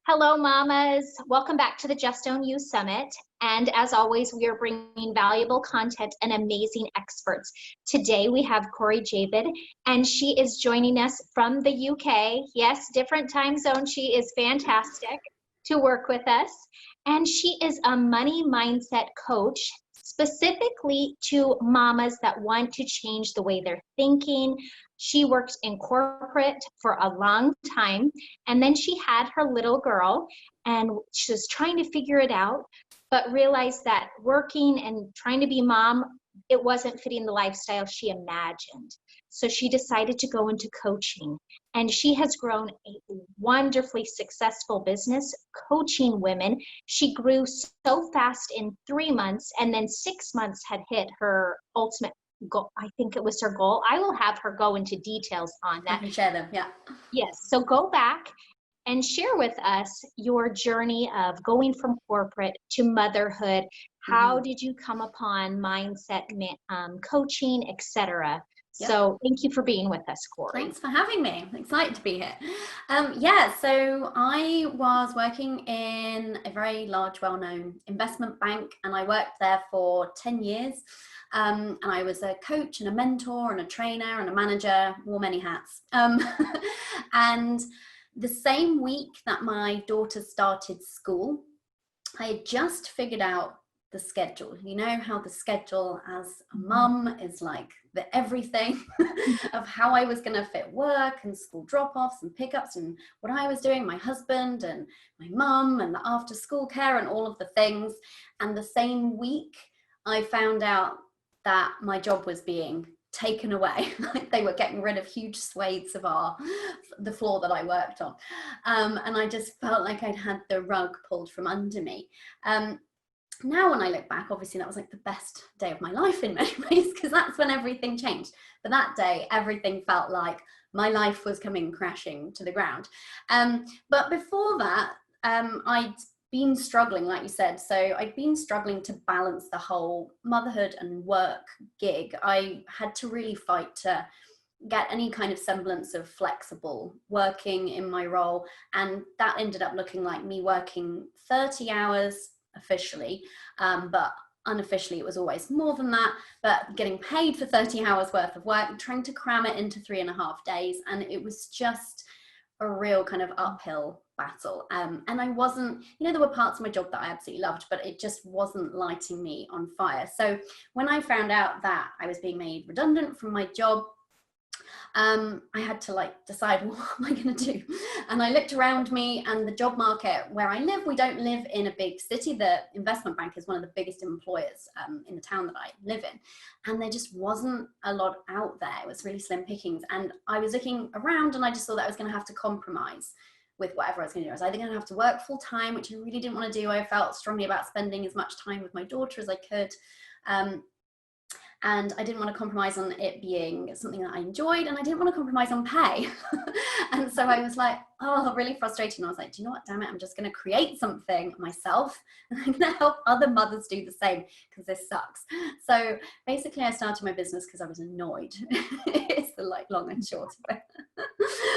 Hello, mamas. Welcome back to the Just Own You Summit. And as always, we are bringing valuable content and amazing experts. Today, we have Corie Javid, and she is joining us from the UK. Yes, different time zone. She is fantastic to work with us. And she is a money mindset coach, specifically to mamas that want to change the way they're thinking. She worked in corporate for a long time, and then she had her little girl, and she was trying to figure it out, but realized that working and trying to be mom, it wasn't fitting the lifestyle she imagined. So she decided to go into coaching, and she has grown a wonderfully successful business coaching women. She grew so fast in 3 months, and then 6 months had hit her ultimate goal. I think it was her goal. I will have her go into details on that. I can share them, yeah. Yes, so go back and share with us your journey of going from corporate to motherhood. How did you come upon mindset coaching, etc.? Yep. So thank you for being with us, Corie. Thanks for having me. I'm excited to be here. So I was working in a very large, well-known investment bank, and I worked there for 10 years. And I was a coach and a mentor and a trainer and a manager, wore many hats. And the same week that my daughter started school, I had just figured out the schedule. You know how the schedule as a mum is like the everything of how I was going to fit work and school drop-offs and pickups and what I was doing, my husband and my mum and the after school care and all of the things. And the same week I found out that my job was being taken away. Like they were getting rid of huge swathes of the floor that I worked on. And I just felt like I'd had the rug pulled from under me. Now when I look back, obviously that was like the best day of my life in many ways, because that's when everything changed. But that day, everything felt like my life was coming crashing to the ground. But before that, I'd been struggling, like you said. So I'd been struggling to balance the whole motherhood and work gig. I had to really fight to get any kind of semblance of flexible working in my role. And that ended up looking like me working 30 hours officially, but unofficially it was always more than that, but getting paid for 30 hours worth of work and trying to cram it into 3.5 days. And it was just a real kind of uphill battle. And I wasn't, there were parts of my job that I absolutely loved, but it just wasn't lighting me on fire. So when I found out that I was being made redundant from my job, I had to decide, what am I going to do? And I looked around me, and the job market where I live, we don't live in a big city. The investment bank is one of the biggest employers in the town that I live in. And there just wasn't a lot out there. It was really slim pickings. And I was looking around, and I just thought that I was going to have to compromise with whatever I was going to do. I was either going to have to work full time, which I really didn't want to do. I felt strongly about spending as much time with my daughter as I could. And I didn't want to compromise on it being something that I enjoyed, and I didn't want to compromise on pay. And so I was like, really frustrated. And I was like, do you know what, damn it, I'm just going to create something myself, and I'm going to help other mothers do the same, because this sucks. So basically I started my business because I was annoyed. It's the long and short of it.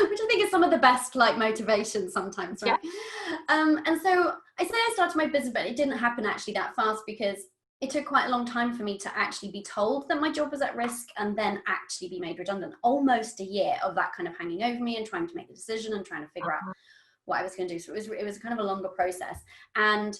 Which I think is some of the best motivation sometimes, right? Yeah. And so I say I started my business, but it didn't happen actually that fast, because it took quite a long time for me to actually be told that my job was at risk and then actually be made redundant. Almost a year of that kind of hanging over me and trying to make a decision and trying to figure out what I was going to do. So it was kind of a longer process. And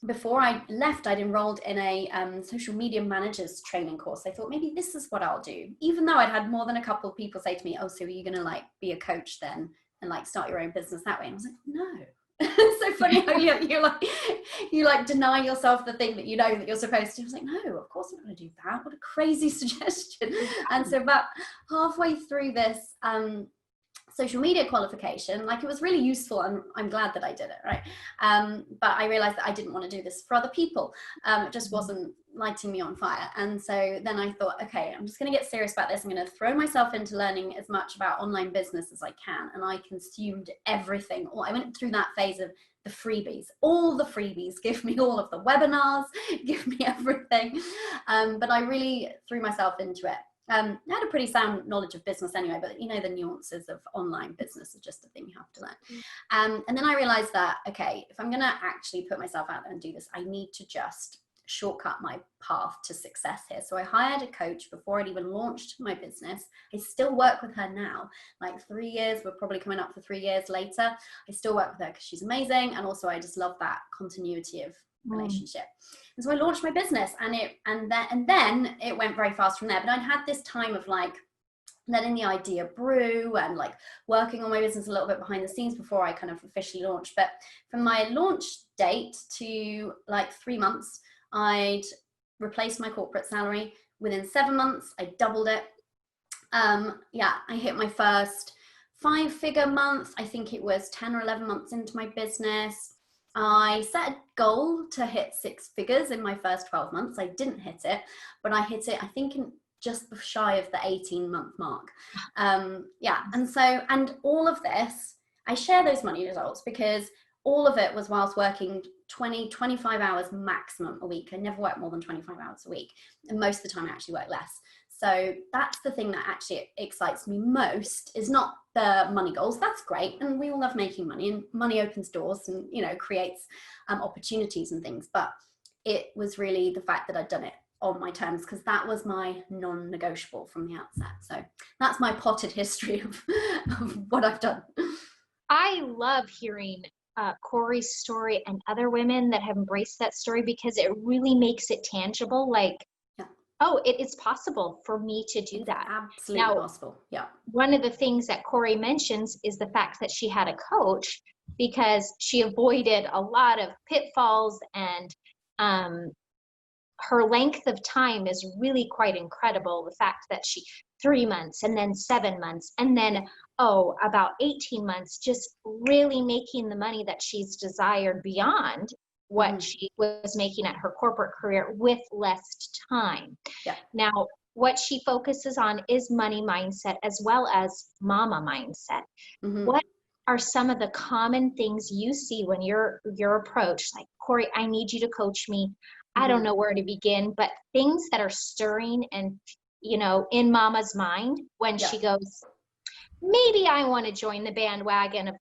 before I left, I'd enrolled in a social media managers training course. I thought maybe this is what I'll do, even though I'd had more than a couple of people say to me, so are you going to be a coach then and start your own business that way? And I was like, no. It's so funny how you deny yourself the thing that you know that you're supposed to. I was like, no, of course I'm not going to do that. What a crazy suggestion. And so about halfway through this social media qualification, it was really useful, and I'm glad that I did it, right? But I realized that I didn't want to do this for other people. It just wasn't lighting me on fire. And so then I thought, okay, I'm just going to get serious about this. I'm going to throw myself into learning as much about online business as I can. And I consumed everything. I went through that phase of the freebies, all the freebies. Give me all of the webinars, give me everything. But I really threw myself into it. I had a pretty sound knowledge of business anyway, but the nuances of online business are just a thing you have And then I realized that, okay, if I'm going to actually put myself out there and do this, I need to just shortcut my path to success here. So I hired a coach before I'd even launched my business. I still work with her now, like 3 years, we're probably coming up for 3 years later. I still work with her because she's amazing. And also I just love that continuity of relationship. And so I launched my business, and then it went very fast from there. But I'd had this time of like letting the idea brew and like working on my business a little bit behind the scenes before I kind of officially launched. But from my launch date to like 3 months, I'd replaced my corporate salary. Within 7 months, I doubled it. I hit my first 5-figure month. I think it was 10 or 11 months into my business. I set a goal to hit 6 figures in my first 12 months. I didn't hit it, but I hit it, I think, in just shy of the 18-month mark. And all of this, I share those money results because all of it was whilst working 25 hours maximum a week. I never worked more than 25 hours a week. And most of the time I actually work less. So that's the thing that actually excites me most, is not the money goals. That's great. And we all love making money, and money opens doors and, you know, creates opportunities and things. But it was really the fact that I'd done it on my terms, because that was my non-negotiable from the outset. So that's my potted history of what I've done. I love hearing Corie's story and other women that have embraced that story, because it really makes it tangible. Like, oh, it is possible for me to do that. Absolutely possible. Yeah. One of the things that Corie mentions is the fact that she had a coach, because she avoided a lot of pitfalls, and her length of time is really quite incredible. The fact that she 3 months and then 7 months and then about 18 months, just really making the money that she's desired beyond what she was making at her corporate career with less time. Yeah. Now, what she focuses on is money mindset as well as mama mindset. What are some of the common things you see when you're approached? Like, Corie, I need you to coach me. I don't know where to begin, but things that are stirring and, you know, in mama's mind when she goes, maybe I want to join the bandwagon of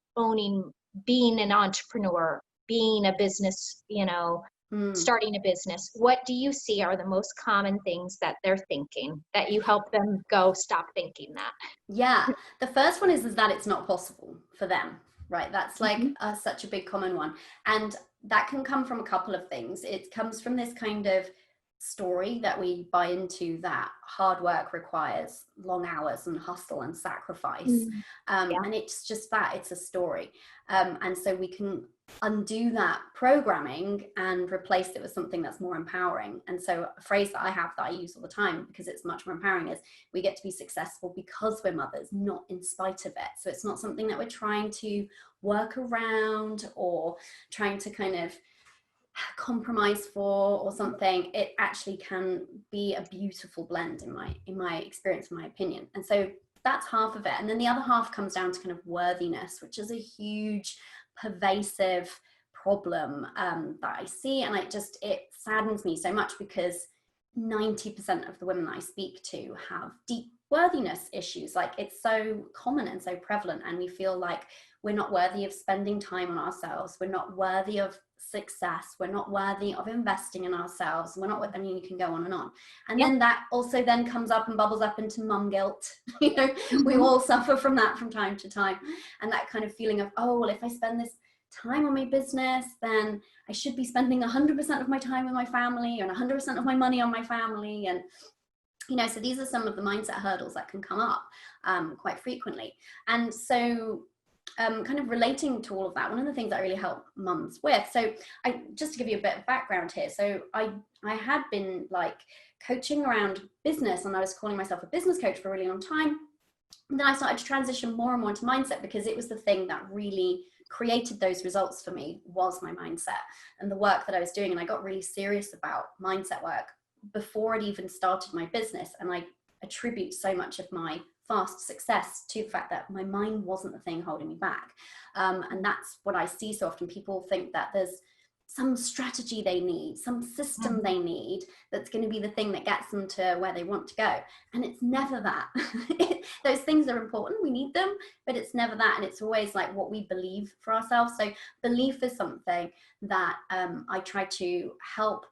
being an entrepreneur, being a business, you know, starting a business. What do you see are the most common things that they're thinking that you help them go, stop thinking that? Yeah. The first one is that it's not possible for them, right? That's like such a big common one. And that can come from a couple of things. It comes from this kind of story that we buy into, that hard work requires long hours and hustle and sacrifice. And it's just that, it's a story. And so we can undo that programming and replace it with something that's more empowering. And so a phrase that I have that I use all the time, because it's much more empowering, is we get to be successful because we're mothers, not in spite of it. So it's not something that we're trying to work around or trying to kind of compromise for or something. It actually can be a beautiful blend in my experience, in my opinion. And so that's half of it. And then the other half comes down to kind of worthiness, which is a huge pervasive problem that I see. And it saddens me so much, because 90% of the women that I speak to have deep worthiness issues. Like, it's so common and so prevalent, and we feel like we're not worthy of spending time on ourselves. We're not worthy of success. We're not worthy of investing in ourselves. We're not, I mean, you can go on. And then that also then comes up and bubbles up into mum guilt. You know, we all suffer from that from time to time. And that kind of feeling of, oh, well, if I spend this time on my business, then I should be spending 100% of my time with my family, and 100% of my money on my family. And, you know, so these are some of the mindset hurdles that can come up quite frequently. And so kind of relating to all of that, one of the things that I really help mums with, so just to give you a bit of background here, so I had been like coaching around business, and I was calling myself a business coach for a really long time. And then I started to transition more and more into mindset, because it was the thing that really created those results for me, was my mindset and the work that I was doing. And I got really serious about mindset work before I'd even started my business. And I attribute so much of my fast success to the fact that my mind wasn't the thing holding me back. And that's what I see so often. People think that there's some strategy they need, some system they need that's going to be the thing that gets them to where they want to go. And it's never that. Those things are important, we need them, but it's never that. And it's always like what we believe for ourselves. So belief is something that I try to help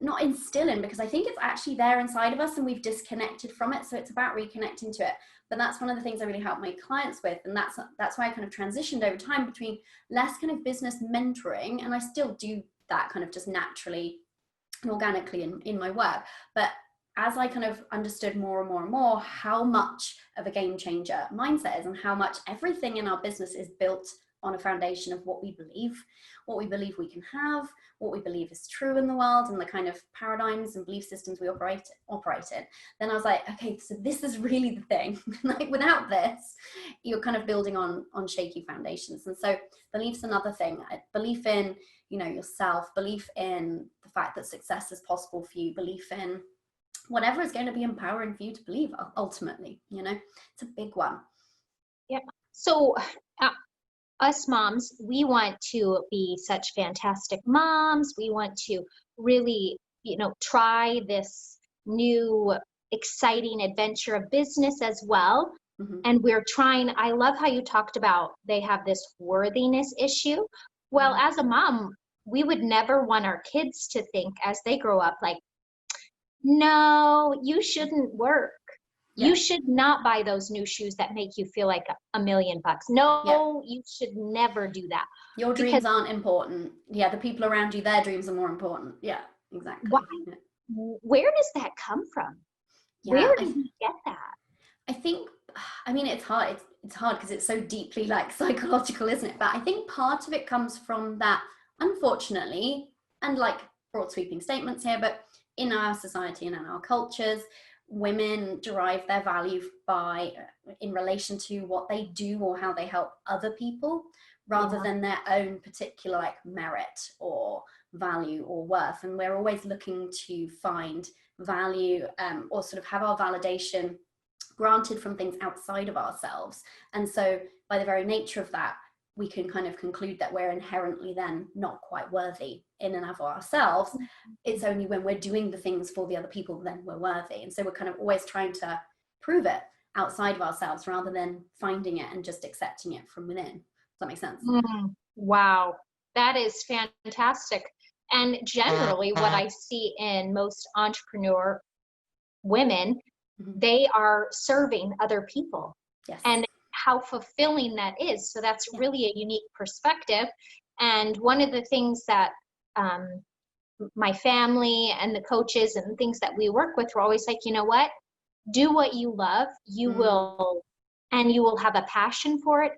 not instill in, because I think it's actually there inside of us and we've disconnected from it. So it's about reconnecting to it. But that's one of the things I really help my clients with. And that's why I kind of transitioned over time between less kind of business mentoring, and I still do that kind of just naturally and organically in my work. But as I kind of understood more and more and more how much of a game changer mindset is, and how much everything in our business is built on a foundation of what we believe we can have, what we believe is true in the world, and the kind of paradigms and belief systems we operate in, then I was like, okay, so this is really the thing. Like without this, you're kind of building on shaky foundations. And so belief's another thing. Belief in, yourself, belief in the fact that success is possible for you, belief in whatever is going to be empowering for you to believe ultimately, it's a big one. Yeah. So us moms, we want to be such fantastic moms. We want to really, try this new exciting adventure of business as well. Mm-hmm. And we're trying, I love how you talked about they have this worthiness issue. Well, mm-hmm. As a mom, we would never want our kids to think as they grow up, like, no, you shouldn't work. Yeah. You should not buy those new shoes that make you feel like $1 million. No, yeah. You should never do that. Your dreams aren't important. Yeah, the people around you, their dreams are more important. Yeah, exactly. Why? Yeah. Where does that come from? Yeah, where did you get that? It's hard. It's hard because it's so deeply like psychological, isn't it? But I think part of it comes from that, unfortunately, and like broad sweeping statements here, but in our society and in our cultures, women derive their value in relation to what they do or how they help other people, rather than their own particular like merit or value or worth. And we're always looking to find value or sort of have our validation granted from things outside of ourselves. And so by the very nature of that, we can kind of conclude that we're inherently then not quite worthy in and of ourselves. It's only when we're doing the things for the other people then we're worthy. And so we're kind of always trying to prove it outside of ourselves rather than finding it and just accepting it from within. Does that make sense? Wow, that is fantastic. And generally what I see in most entrepreneur women, they are serving other people. Yes. And how fulfilling that is. So that's really a unique perspective. And one of the things that my family and the coaches and things that we work with were always like, you know what? Do what you love. You will, and you will have a passion for it,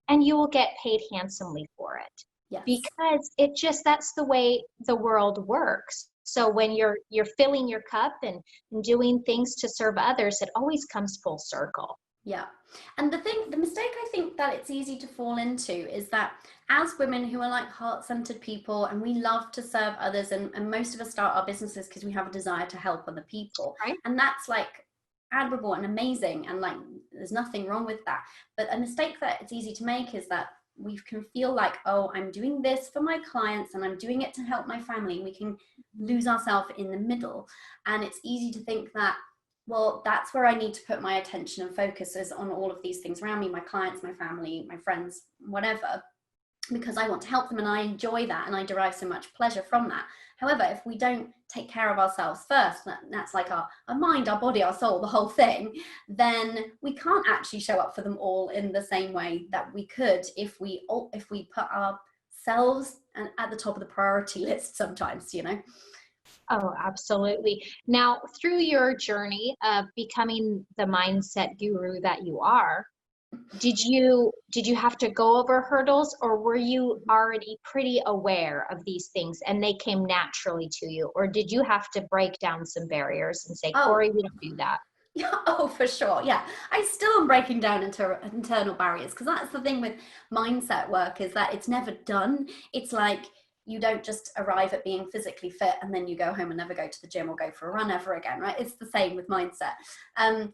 and you will get paid handsomely for it. Yes. Because that's the way the world works. So when you're filling your cup and doing things to serve others, it always comes full circle. Yeah. And the mistake I think that it's easy to fall into is that as women who are like heart-centered people, and we love to serve others, and most of us start our businesses because we have a desire to help other people. Right. And that's like admirable and amazing, and like there's nothing wrong with that. But a mistake that it's easy to make is that we can feel like, oh, I'm doing this for my clients and I'm doing it to help my family. And we can lose ourselves in the middle. And it's easy to think that, well, that's where I need to put my attention and focus is on all of these things around me, my clients, my family, my friends, whatever, because I want to help them and I enjoy that and I derive so much pleasure from that. However, if we don't take care of ourselves first, that's like our mind, our body, our soul, the whole thing, then we can't actually show up for them all in the same way that we could if we put ourselves at the top of the priority list sometimes, Oh, absolutely. Now, through your journey of becoming the mindset guru that you are, did you have to go over hurdles, or were you already pretty aware of these things and they came naturally to you? Or did you have to break down some barriers and say, Corie, we don't do that? Oh, for sure. Yeah. I still am breaking down into internal barriers, because that's the thing with mindset work, is that it's never done. It's like, you don't just arrive at being physically fit and then you go home and never go to the gym or go for a run ever again, right? It's the same with mindset. And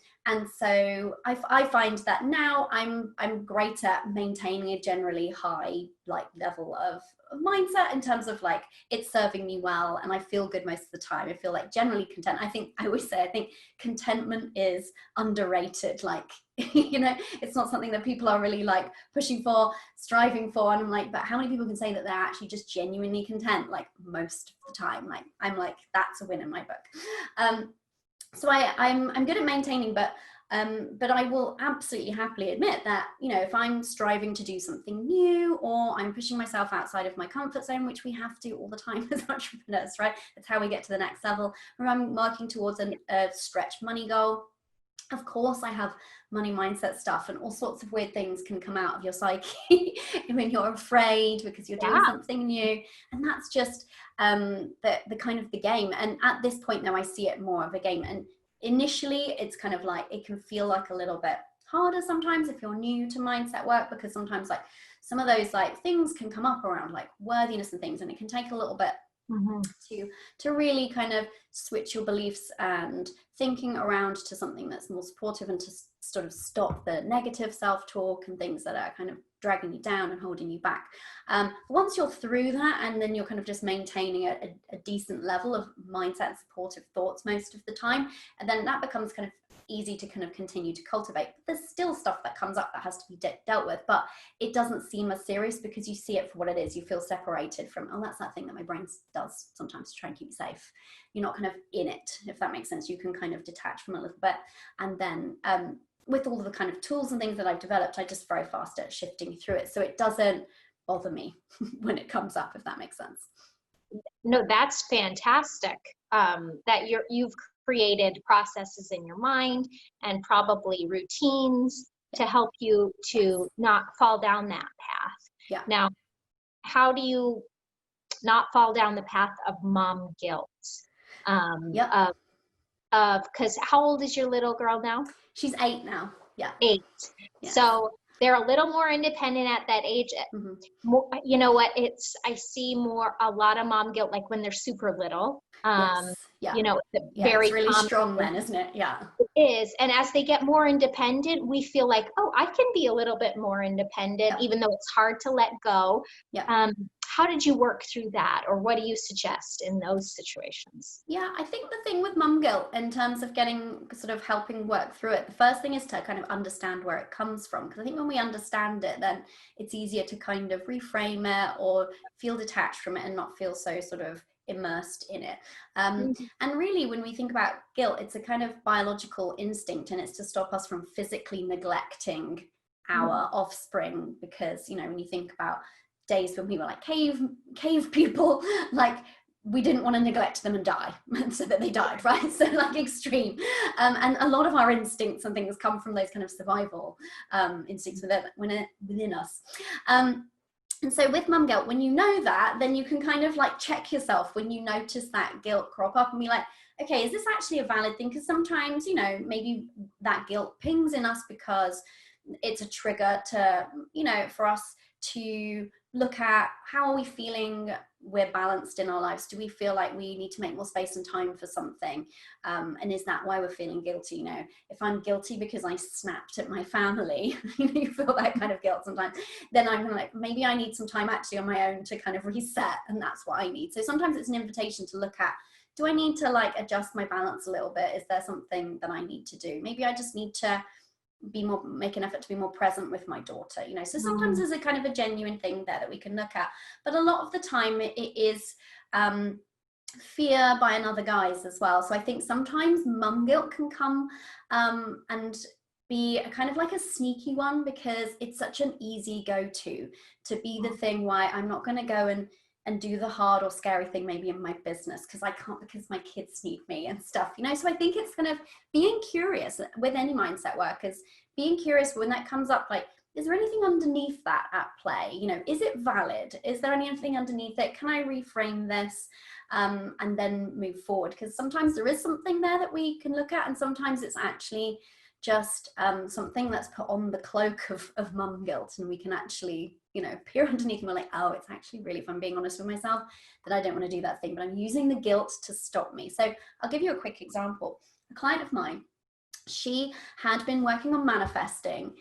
so I find that now I'm great at maintaining a generally high level of mindset in terms of like, it's serving me well and I feel good most of the time. I feel like generally content. I always say, I think contentment is underrated. Like, you know, it's not something that people are really like pushing for, striving for. And I'm like, but how many people can say that they're actually just genuinely content? Like most of the time, like, I'm like, that's a win in my book. So I'm good at maintaining, but I will absolutely happily admit that, you know, if I'm striving to do something new, or I'm pushing myself outside of my comfort zone, which we have to all the time as entrepreneurs, right? That's how we get to the next level. Or I'm working towards a stretch money goal. Of course, I have money mindset stuff, and all sorts of weird things can come out of your psyche when you're afraid because you're doing something new. And that's just the kind of the game. And at this point now, I see it more of a game. And initially, it's kind of like, it can feel like a little bit harder sometimes if you're new to mindset work, because sometimes like some of those like things can come up around like worthiness and things, and it can take a little bit to really kind of switch your beliefs and thinking around to something that's more supportive, and to sort of stop the negative self-talk and things that are kind of dragging you down and holding you back. Once you're through that, and then you're kind of just maintaining a decent level of mindset and supportive thoughts most of the time, and then that becomes kind of easy to kind of continue to cultivate. But there's still stuff that comes up that has to be dealt with, but it doesn't seem as serious because you see it for what it is. You feel separated from, oh, that's that thing that my brain does sometimes to try and keep you safe. You're not kind of in it, if that makes sense. You can kind of detach from it a little bit. And then with all of the kind of tools and things that I've developed, I just very fast at shifting through it. So it doesn't bother me when it comes up, if that makes sense. No, that's fantastic. That you've created processes in your mind and probably routines to help you to not fall down that path. Yeah. Now, how do you not fall down the path of mom guilt? Because how old is your little girl now? She's 8 now. Yeah. 8. Yes. So they're a little more independent at that age. More, you know what? I see a lot of mom guilt, like when they're super little. Yes. Yeah. You know, very it's really strong then, isn't it? Yeah. It is. And as they get more independent, we feel like, oh, I can be a little bit more independent, even though it's hard to let go. Yeah. How did you work through that? Or what do you suggest in those situations? Yeah, I think the thing with mum guilt, in terms of getting sort of helping work through it, the first thing is to kind of understand where it comes from. Because I think when we understand it, then it's easier to kind of reframe it or feel detached from it and not feel so sort of immersed in it. And really, when we think about guilt, it's a kind of biological instinct, and it's to stop us from physically neglecting our offspring. Because, you know, when you think about days when we were like cave people, like we didn't want to neglect them and die, so that they died, right? So like extreme. And a lot of our instincts and things come from those kind of survival instincts within us. And so with mum guilt, when you know that, then you can kind of like check yourself when you notice that guilt crop up and be like, okay, is this actually a valid thing? Because sometimes, you know, maybe that guilt pings in us because it's a trigger to, you know, for us to look at how are we feeling we're balanced in our lives. Do we feel like we need to make more space and time for something? And is that why we're feeling guilty? You know, if I'm guilty because I snapped at my family, you feel that kind of guilt sometimes, then I'm like, maybe I need some time actually on my own to kind of reset, and that's what I need. So sometimes it's an invitation to look at, do I need to like adjust my balance a little bit? Is there something that I need to do? Maybe I just need to make an effort to be more present with my daughter, you know. So sometimes there's a kind of a genuine thing there that we can look at, but a lot of the time it is fear by another guise as well. So I think sometimes mum guilt can come and be a kind of like a sneaky one, because it's such an easy go-to to be the thing why I'm not going to go and do the hard or scary thing maybe in my business because I can't, because my kids need me and stuff, you know. So I think it's kind of being curious with any mindset work, is being curious when that comes up, like, is there anything underneath that at play? You know, is it valid? Is there anything underneath it? Can I reframe this and then move forward? Because sometimes there is something there that we can look at, and sometimes it's actually just something that's put on the cloak of mum guilt, and we can actually, you know, peer underneath and we're like, oh, it's actually really, if I'm being honest with myself, that I don't want to do that thing, but I'm using the guilt to stop me. So I'll give you a quick example. A client of mine, she had been working on manifesting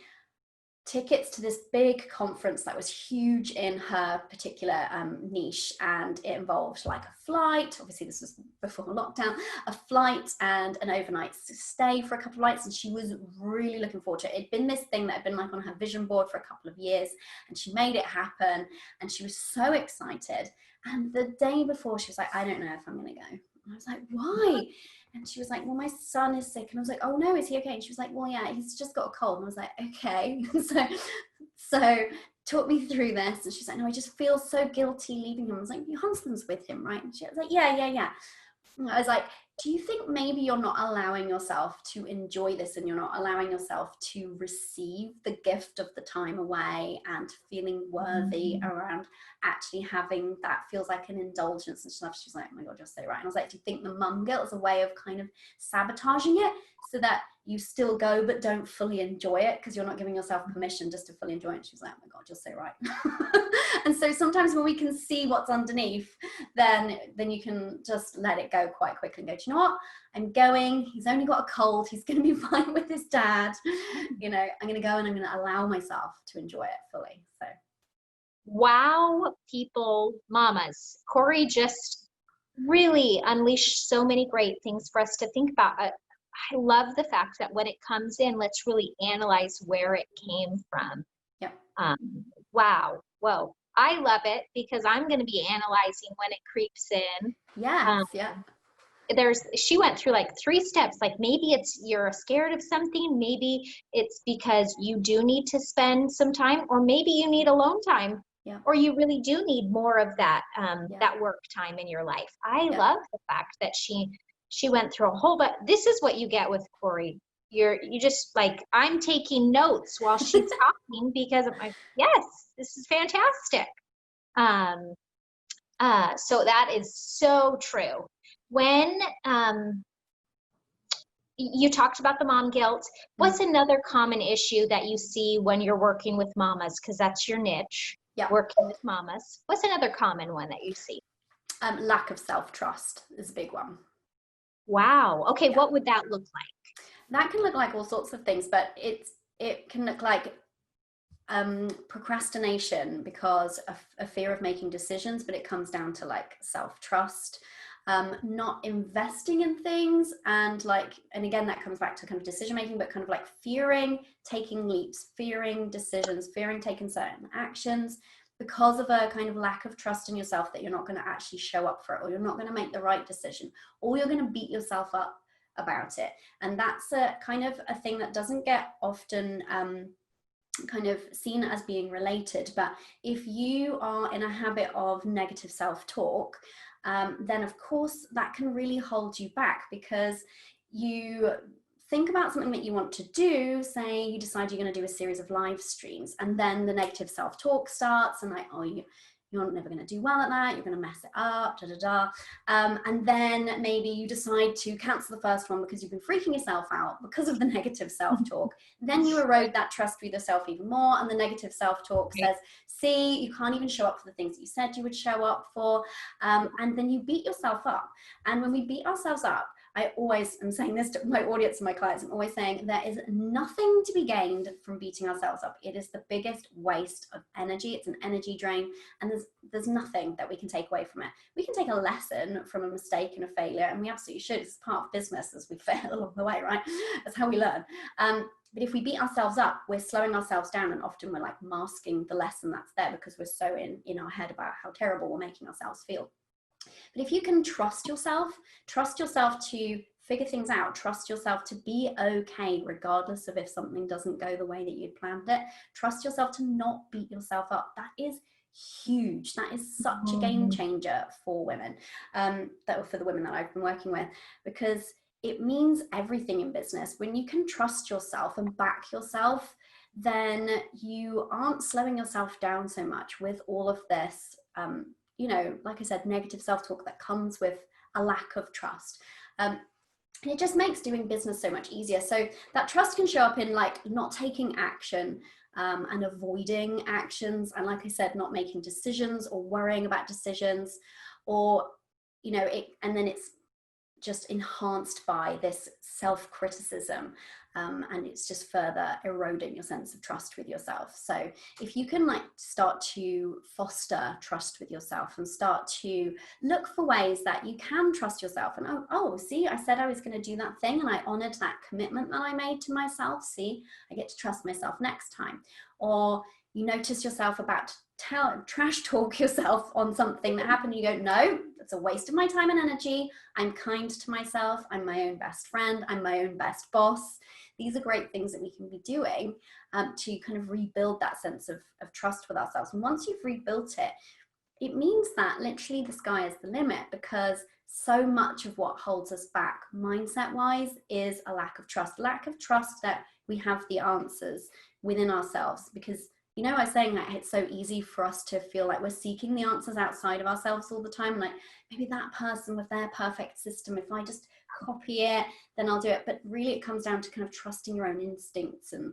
tickets to this big conference that was huge in her particular niche, and it involved like a flight, obviously this was before lockdown, a flight and an overnight stay for a couple of nights, and she was really looking forward to it. It'd been this thing that had been like on her vision board for a couple of years, and she made it happen, and she was so excited. And the day before she was like, I don't know if I'm gonna go. And I was like, why? And she was like, well, my son is sick. And I was like, oh no, is he okay? And she was like, well, yeah, he's just got a cold. And I was like, okay. so talk me through this. And she's like, no, I just feel so guilty leaving him. I was like, your husband's with him, right? And she was like, yeah. And I was like, do you think maybe you're not allowing yourself to enjoy this, and you're not allowing yourself to receive the gift of the time away and feeling worthy around actually having that feels like an indulgence and stuff? She's like, oh my God, you're so right. And I was like, do you think the mum guilt is a way of kind of sabotaging it so that you still go but don't fully enjoy it because you're not giving yourself permission just to fully enjoy it? And she was like, oh my God, you're so right. And so sometimes when we can see what's underneath, then you can just let it go quite quickly and go, do you know what? I'm going. He's only got a cold. He's going to be fine with his dad. You know, I'm going to go and I'm going to allow myself to enjoy it fully. So. Wow, people, mamas. Corie just really unleashed so many great things for us to think about. I love the fact that when it comes in, let's really analyze where it came from. Yep. Wow. Whoa. I love it because I'm going to be analyzing when it creeps in. Yes. Yeah. She went through like 3 steps. Like maybe it's you're scared of something. Maybe it's because you do need to spend some time, or maybe you need alone time. Yeah. Or you really do need more of that, that work time in your life. I love the fact that she went through a whole, but this is what you get with Corie. You just like, I'm taking notes while she's talking because I'm like, yes, this is fantastic. So that is so true. When you talked about the mom guilt, what's another common issue that you see when you're working with mamas? Because that's your niche, working with mamas. What's another common one that you see? Lack of self-trust is a big one. Wow. Okay, what would that look like? That can look like all sorts of things, but it can look like procrastination because of a fear of making decisions, but it comes down to like self-trust, not investing in things, and again that comes back to kind of decision making, but kind of like fearing taking leaps, fearing decisions, fearing taking certain actions because of a kind of lack of trust in yourself that you're not going to actually show up for it, or you're not going to make the right decision, or you're going to beat yourself up about it. And that's a kind of a thing that doesn't get often kind of seen as being related. But if you are in a habit of negative self-talk, then of course that can really hold you back, because you think about something that you want to do. Say you decide you're going to do a series of live streams, and then the negative self-talk starts, and like, oh, you're never going to do well at that, you're going to mess it up, and then maybe you decide to cancel the first one because you've been freaking yourself out because of the negative self-talk. Then you erode that trust with yourself even more, and the negative self-talk says, see, you can't even show up for the things that you said you would show up for, and then you beat yourself up. And when we beat ourselves up, I always am saying this to my audience and my clients, I'm always saying there is nothing to be gained from beating ourselves up. It is the biggest waste of energy. It's an energy drain, and there's nothing that we can take away from it. We can take a lesson from a mistake and a failure, and we absolutely should. It's part of business as we fail along the way, right? That's how we learn. But if we beat ourselves up, we're slowing ourselves down, and often we're like masking the lesson that's there because we're so in our head about how terrible we're making ourselves feel. But if you can trust yourself to figure things out, trust yourself to be okay regardless of if something doesn't go the way that you'd planned it, trust yourself to not beat yourself up. That is huge. That is such a game changer for women, for the women that I've been working with, because it means everything in business. When you can trust yourself and back yourself, then you aren't slowing yourself down so much with all of this like I said, negative self-talk that comes with a lack of trust. And it just makes doing business so much easier. So that trust can show up in like not taking action and avoiding actions. And like I said, not making decisions or worrying about decisions, or, and then it's just enhanced by this self-criticism, and it's just further eroding your sense of trust with yourself. So if you can like start to foster trust with yourself and start to look for ways that you can trust yourself, and oh see, I said I was going to do that thing and I honored that commitment that I made to myself, see, I get to trust myself next time. Or you notice yourself about to trash talk yourself on something that happened, you go, no, that's a waste of my time and energy. I'm kind to myself. I'm my own best friend. I'm my own best boss. These are great things that we can be doing to kind of rebuild that sense of trust with ourselves. And once you've rebuilt it, it means that literally the sky is the limit, because so much of what holds us back mindset wise is a lack of trust that we have the answers within ourselves. Because you know, I was saying that it's so easy for us to feel like we're seeking the answers outside of ourselves all the time. Like maybe that person with their perfect system, if I just copy it, then I'll do it. But really it comes down to kind of trusting your own instincts and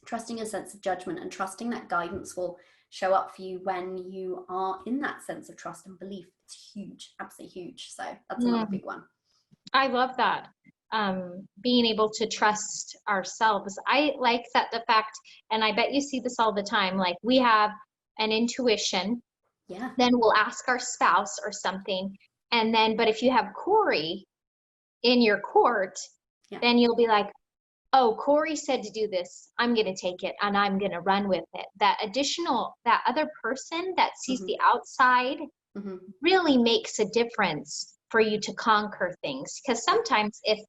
trusting a sense of judgment and trusting that guidance will show up for you when you are in that sense of trust and belief. It's huge, absolutely huge. So that's another big one. I love that. Being able to trust ourselves. I like that the fact, and I bet you see this all the time, like we have an intuition, then we'll ask our spouse or something, and then, but if you have Corie in your court, then you'll be like, oh, Corie said to do this, I'm going to take it and I'm going to run with it. That other person that sees the outside really makes a difference for you to conquer things. Because sometimes if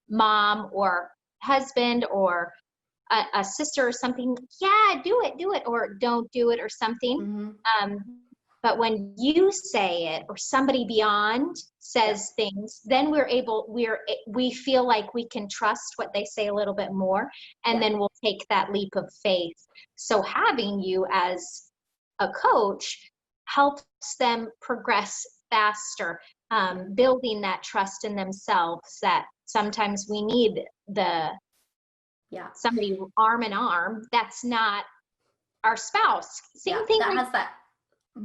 mom or husband or a sister or something, yeah, do it, or don't do it or something. But when you say it or somebody beyond says things, then we feel like we can trust what they say a little bit more, and then we'll take that leap of faith. So having you as a coach helps them progress faster, building that trust in themselves that sometimes we need somebody arm in arm that's not our spouse. Same thing that has that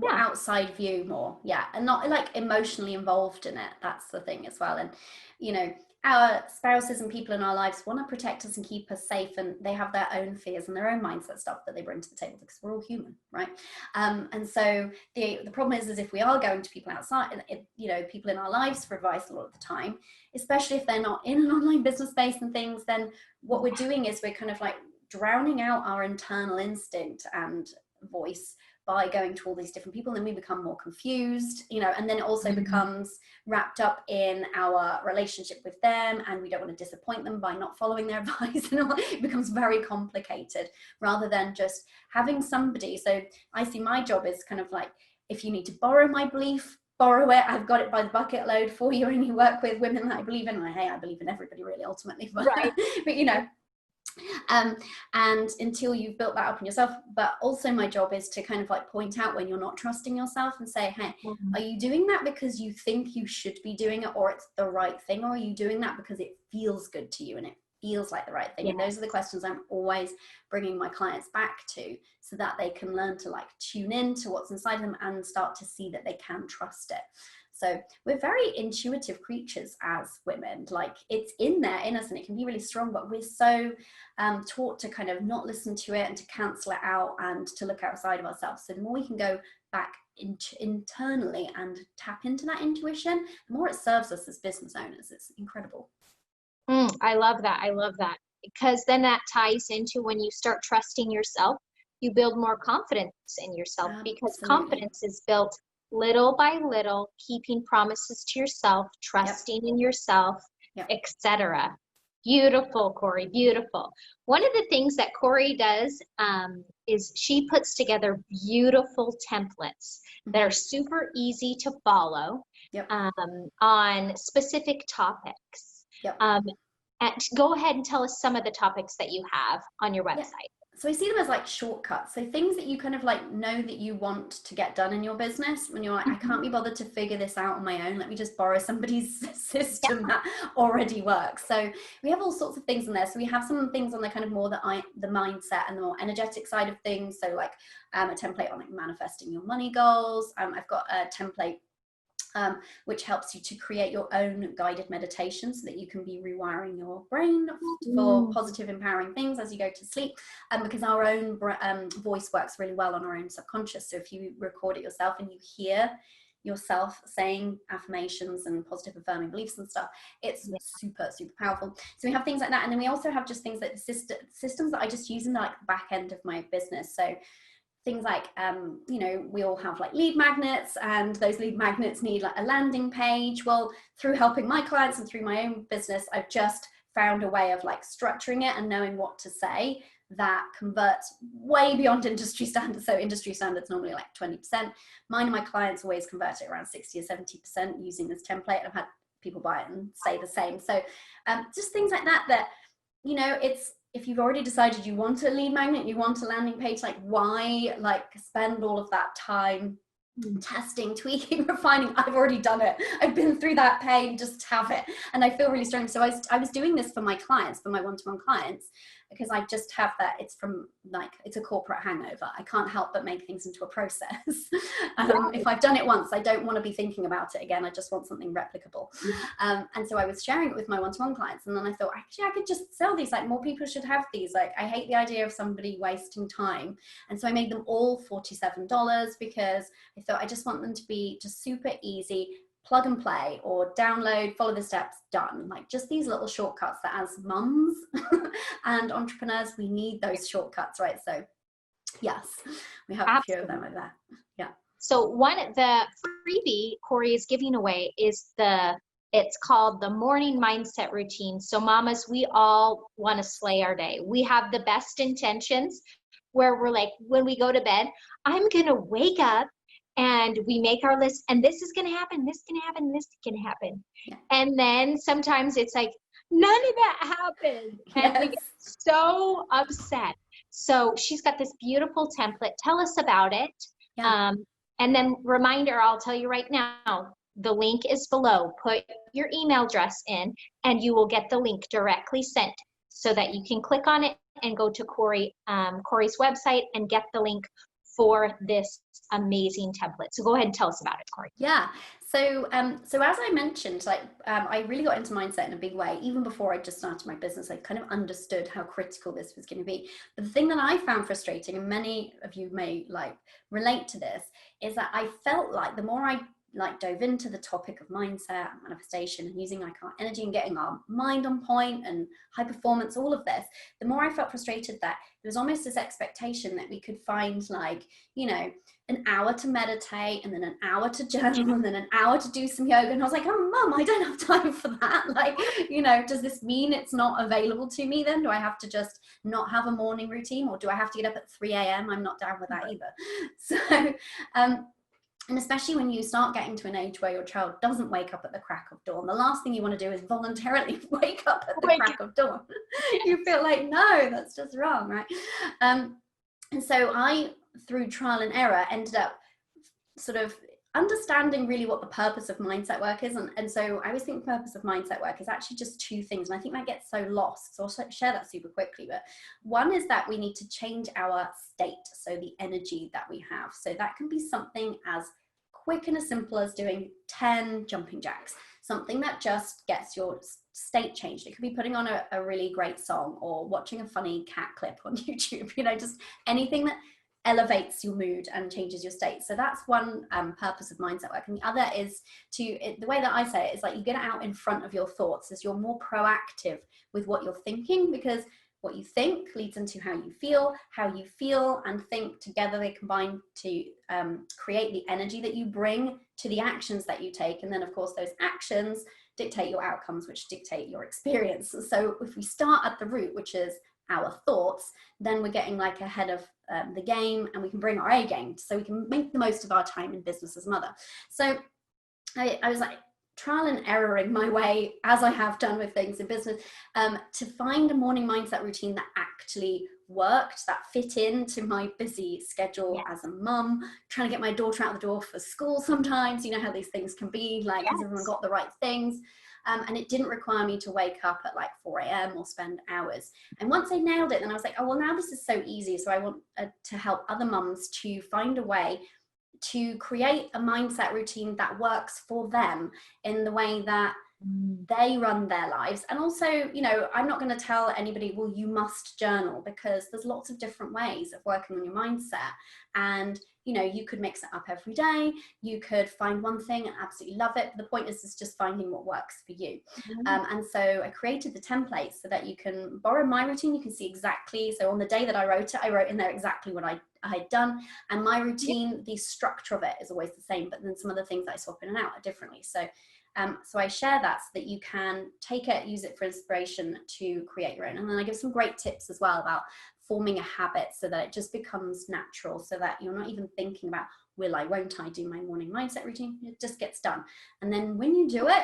outside view more, and not like emotionally involved in it. That's the thing as well. And you know, our spouses and people in our lives want to protect us and keep us safe, and they have their own fears and their own mindset stuff that they bring to the table, because we're all human, right? And so the problem is if we are going to people outside, you know, people in our lives for advice a lot of the time, especially if they're not in an online business space and things, then what we're doing is we're kind of like drowning out our internal instinct and voice by going to all these different people, and then we become more confused, you know, and then it also becomes wrapped up in our relationship with them, and we don't want to disappoint them by not following their advice, and it becomes very complicated rather than just having somebody. So I see my job is kind of like, if you need to borrow my belief, borrow it. I've got it by the bucket load for you, and you work with women that I believe in. Hey, I believe in everybody really ultimately, but, but you know, and until you've built that up in yourself. But also my job is to kind of like point out when you're not trusting yourself and say, hey, are you doing that because you think you should be doing it, or it's the right thing, or are you doing that because it feels good to you and it feels like the right thing? And those are the questions I'm always bringing my clients back to, so that they can learn to like tune in to what's inside them and start to see that they can trust it. So we're very intuitive creatures as women. Like it's in there in us and it can be really strong, but we're so taught to kind of not listen to it and to cancel it out and to look outside of ourselves. So the more we can go back internally and tap into that intuition, the more it serves us as business owners. It's incredible. I love that. I love that, because then that ties into when you start trusting yourself, you build more confidence in yourself. Because confidence is built little by little, keeping promises to yourself, trusting in yourself, etc. Beautiful, Corie, beautiful. One of the things that Corie does is she puts together beautiful templates that are super easy to follow on specific topics. And go ahead and tell us some of the topics that you have on your website. So I see them as like shortcuts. So things that you kind of like know that you want to get done in your business, when you're like, I can't be bothered to figure this out on my own. Let me just borrow somebody's system that already works. So we have all sorts of things in there. So we have some things on the kind of more the mindset and the more energetic side of things. So like a template on like manifesting your money goals. I've got a template which helps you to create your own guided meditation so that you can be rewiring your brain for positive, empowering things as you go to sleep. Because our own voice works really well on our own subconscious. So if you record it yourself and you hear yourself saying affirmations and positive affirming beliefs and stuff, it's super powerful. So we have things like that, and then we also have just things like the systems that I just use in like the back end of my business. So things like you know, we all have like lead magnets, and those lead magnets need like a landing page. Well, through helping my clients and through my own business, I've just found a way of like structuring it and knowing what to say that converts way beyond industry standards. So industry standards normally like 20%. Mine and my clients always convert it around 60 or 70% using this template. I've had people buy it and say the same. So just things like that, you know, it's, if you've already decided you want a lead magnet, you want a landing page, like why like spend all of that time testing, tweaking, refining? I've already done it. I've been through that pain, just have it. And I feel really strong. So I was doing this for my clients, for my one-to-one clients, because I just have that, it's from like, it's a corporate hangover. I can't help but make things into a process. If I've done it once, I don't want to be thinking about it again. I just want something replicable. And so I was sharing it with my one-to-one clients. And then I thought, actually, I could just sell these. Like, more people should have these. Like, I hate the idea of somebody wasting time. And so I made them all $47 because I thought I just want them to be just super easy, plug and play, or download, follow the steps, done. Like just these little shortcuts that as mums and entrepreneurs, we need those shortcuts, right? So yes, we have a few of them like that. Yeah. So the freebie Corie is giving away is it's called the morning mindset routine. So mamas, we all want to slay our day. We have the best intentions where we're like, when we go to bed, I'm going to wake up and we make our list, and this is going to happen, this can happen, this can happen. Yeah. And then sometimes it's like, none of that happened. And we get so upset. So she's got this beautiful template. Tell us about it. Yeah. And then reminder, I'll tell you right now, the link is below. Put your email address in and you will get the link directly sent so that you can click on it and go to Corie's website and get the link for this amazing template. So go ahead and tell us about it, Corie. Yeah. So so as I mentioned, like I really got into mindset in a big way. Even before I just started my business, I kind of understood how critical this was going to be. But the thing that I found frustrating, and many of you may like relate to this, is that I felt like the more I like dove into the topic of mindset and manifestation and using like our energy and getting our mind on point and high performance, all of this, the more I felt frustrated that there was almost this expectation that we could find like, you know, an hour to meditate and then an hour to journal and then an hour to do some yoga. And I was like, oh, Mum, I don't have time for that. Like, you know, does this mean it's not available to me then? Do I have to just not have a morning routine, or do I have to get up at 3 a.m.? I'm not down with that either. So, and especially when you start getting to an age where your child doesn't wake up at the crack of dawn, the last thing you want to do is voluntarily wake up at the crack of dawn. You feel like, no, that's just wrong, right? And so I, through trial and error, ended up sort of understanding really what the purpose of mindset work is. And so I always think the purpose of mindset work is actually just two things. And I think that gets so lost. So I'll share that super quickly. But one is that we need to change our state. So the energy that we have. So that can be something as quick and as simple as doing 10 jumping jacks. Something that just gets your state changed. It could be putting on a really great song or watching a funny cat clip on YouTube. You know, just anything that elevates your mood and changes your state. So that's one purpose of mindset work. And the other is the way that I say it is like you get out in front of your thoughts, as you're more proactive with what you're thinking, because what you think leads into how you feel and think together, they combine to create the energy that you bring to the actions that you take. And then of course those actions dictate your outcomes, which dictate your experience. So if we start at the root, which is our thoughts, then we're getting like ahead of the game, and we can bring our A game, so we can make the most of our time in business as a mother. So I was like trial and erroring my way, as I have done with things in business, to find a morning mindset routine that actually worked, that fit into my busy schedule as a mum, trying to get my daughter out the door for school sometimes. You know how these things can be, like, has everyone got the right things? And it didn't require me to wake up at like 4 a.m. or spend hours. And once I nailed it, then I was like, oh, well, now this is so easy. So I want to help other mums to find a way to create a mindset routine that works for them in the way that they run their lives. And also, you know, I'm not going to tell anybody, well, you must journal, because there's lots of different ways of working on your mindset. And, you know, you could mix it up every day. You could find one thing and absolutely love it. But the point is just finding what works for you. And so I created the template so that you can borrow my routine. You can see exactly. So on the day that I wrote it, I wrote in there exactly what I had done. And my routine, the structure of it is always the same, but then some of the things that I swap in and out are differently. So I share that so that you can take it, use it for inspiration to create your own. And then I give some great tips as well about forming a habit so that it just becomes natural, so that you're not even thinking about, will I, won't I do my morning mindset routine? It just gets done. And then when you do it,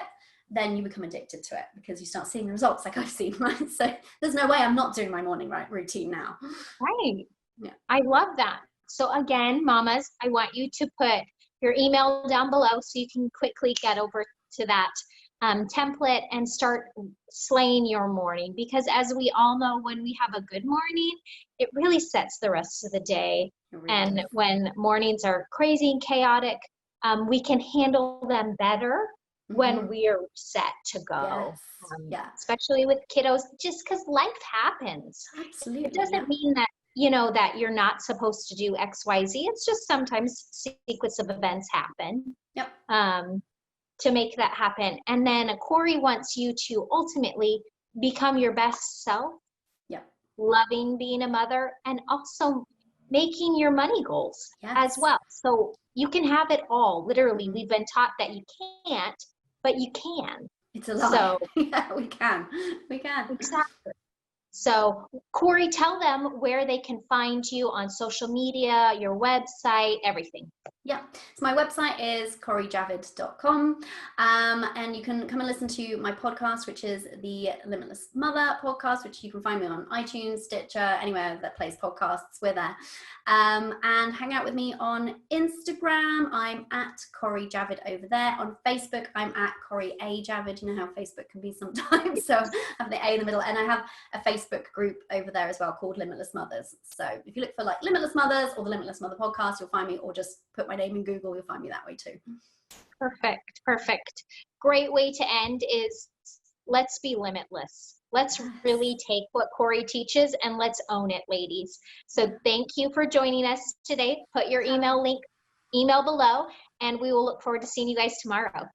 then you become addicted to it, because you start seeing the results like I've seen, right? So there's no way I'm not doing my morning routine now. Right. Yeah. I love that. So again, mamas, I want you to put your email down below so you can quickly get over to that template and start slaying your morning, because as we all know, when we have a good morning, it really sets the rest of the day. Really and does. when mornings are crazy and chaotic, we can handle them better when we're set to go. Yes. Especially with kiddos, just because life happens. Absolutely. It doesn't mean that, you know, that you're not supposed to do XYZ. It's just sometimes sequence of events happen. Yep. To make that happen. And then Corie wants you to ultimately become your best self, loving being a mother, and also making your money goals as well. So you can have it all. Literally, we've been taught that you can't, but you can. It's a lie. So, yeah, we can. Exactly. So Corie, tell them where they can find you on social media, your website, everything. Yeah, so my website is coriejavid.com, and you can come and listen to my podcast, which is the Limitless Mother podcast, which you can find me on iTunes, Stitcher, anywhere that plays podcasts, we're there. And hang out with me on Instagram. I'm at Corie Javid over there. On Facebook, I'm at Corie A Javid. You know how Facebook can be sometimes, so I have the A in the middle. And I have a Facebook group over there as well called Limitless Mothers. So if you look for like Limitless Mothers or the Limitless Mother podcast, you'll find me, or just put my name in Google, you'll find me that way too. Perfect. Great way to end is, let's be limitless. Let's really take what Corie teaches and let's own it, ladies. So thank you for joining us today. Put your email below, and we will look forward to seeing you guys tomorrow.